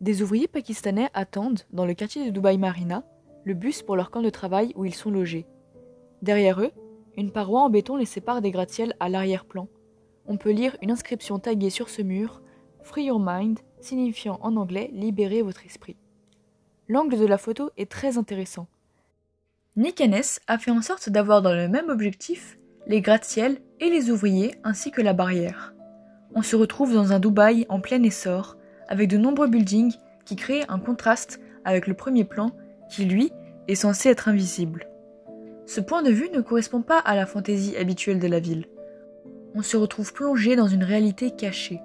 Des ouvriers pakistanais attendent, dans le quartier de Dubai Marina, le bus pour leur camp de travail où ils sont logés. Derrière eux, une paroi en béton les sépare des gratte-ciels à l'arrière-plan. On peut lire une inscription taguée sur ce mur « Free your mind », signifiant en anglais « Libérez votre esprit ». L'angle de la photo est très intéressant. Nick Hannes a fait en sorte d'avoir dans le même objectif les gratte-ciels et les ouvriers ainsi que la barrière. On se retrouve dans un Dubaï en plein essor, avec de nombreux buildings qui créent un contraste avec le premier plan qui, lui, est censé être invisible. Ce point de vue ne correspond pas à la fantaisie habituelle de la ville. On se retrouve plongé dans une réalité cachée.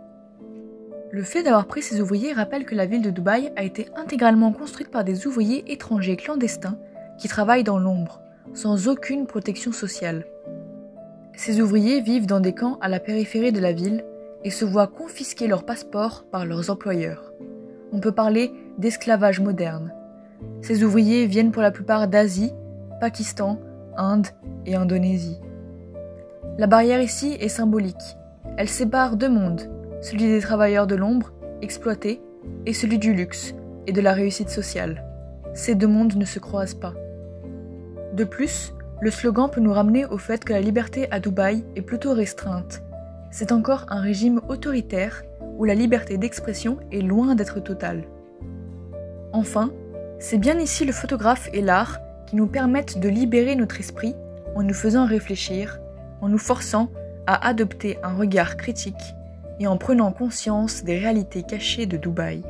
Le fait d'avoir pris ces ouvriers rappelle que la ville de Dubaï a été intégralement construite par des ouvriers étrangers clandestins qui travaillent dans l'ombre, sans aucune protection sociale. Ces ouvriers vivent dans des camps à la périphérie de la ville et se voient confisquer leurs passeports par leurs employeurs. On peut parler d'esclavage moderne. Ces ouvriers viennent pour la plupart d'Asie, Pakistan, Inde et Indonésie. La barrière ici est symbolique. Elle sépare deux mondes, celui des travailleurs de l'ombre, exploités, et celui du luxe et de la réussite sociale. Ces deux mondes ne se croisent pas. De plus, le slogan peut nous ramener au fait que la liberté à Dubaï est plutôt restreinte. C'est encore un régime autoritaire où la liberté d'expression est loin d'être totale. Enfin, c'est bien ici le photographe et l'art qui nous permettent de libérer notre esprit en nous faisant réfléchir, en nous forçant à adopter un regard critique et en prenant conscience des réalités cachées de Dubaï.